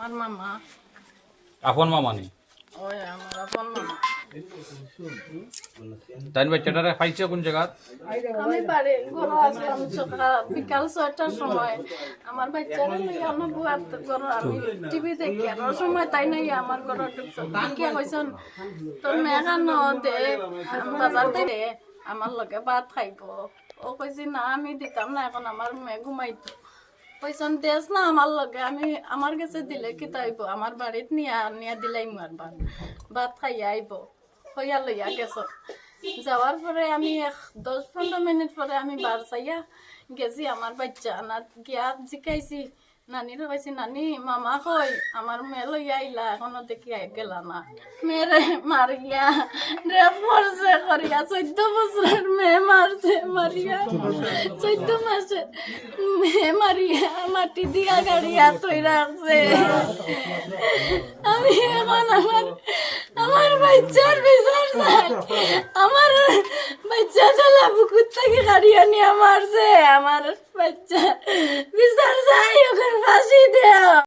আমার মামা আপন মামা নি ওই আমার আপন মামা। তাই বাচ্চাটারে পাইছে কোন জায়গা? আমি বাড়ি ঘরে আসলাম সকাল বিকাল 6টার সময়। আমার বাচ্চারা লইয়া আমার বুয়ার ঘর আমি টিভি দেখি আর ওই সময় তাই নাই আমার ঘরে ঢুকছে কে কইছেন তোর মেঘান দে বাজার দে আমার লগে ভাত খাইব। ও কইছি না আমি দিতাম না, এখন আমার মেয়ে ঘুমাইতো। কইছেন দেশ না আমার লগে, আমি আমার কাছে দিলে কি তাইব, আমার বাড়িত নিয়া নিয়া দিলাই মার ভাত খাইয়া আইব হইয়া লইয়া গেছ। যাওয়ার পরে আমি 10-15 মিনিট পরে আমি বার চাইয়া গেছি আমার বাচ্চা না গিয়া জিকাইছি নানির কইছি নানি মামা কই আমার মেয়ে লইয়া আইলা এখনো দেখি গেলা না। মেয়েরে মারিয়া রেপ করছে করিয়া 14 বছরের মেয়ে মারছে মারিয়া 14 মাসে মেয়ে মারিয়া মাটি দিয়া গাড়িয়া তৈ রাখছে। আমি এখন আমার বাচ্চার বিচার চাই। আমার বাচ্চা চলা পুকুর থেকে গাড়িয়া নিয়ে মারছে, আমার বাচ্চা বিচার চাই, ওখানে ফাঁসি দেয়া।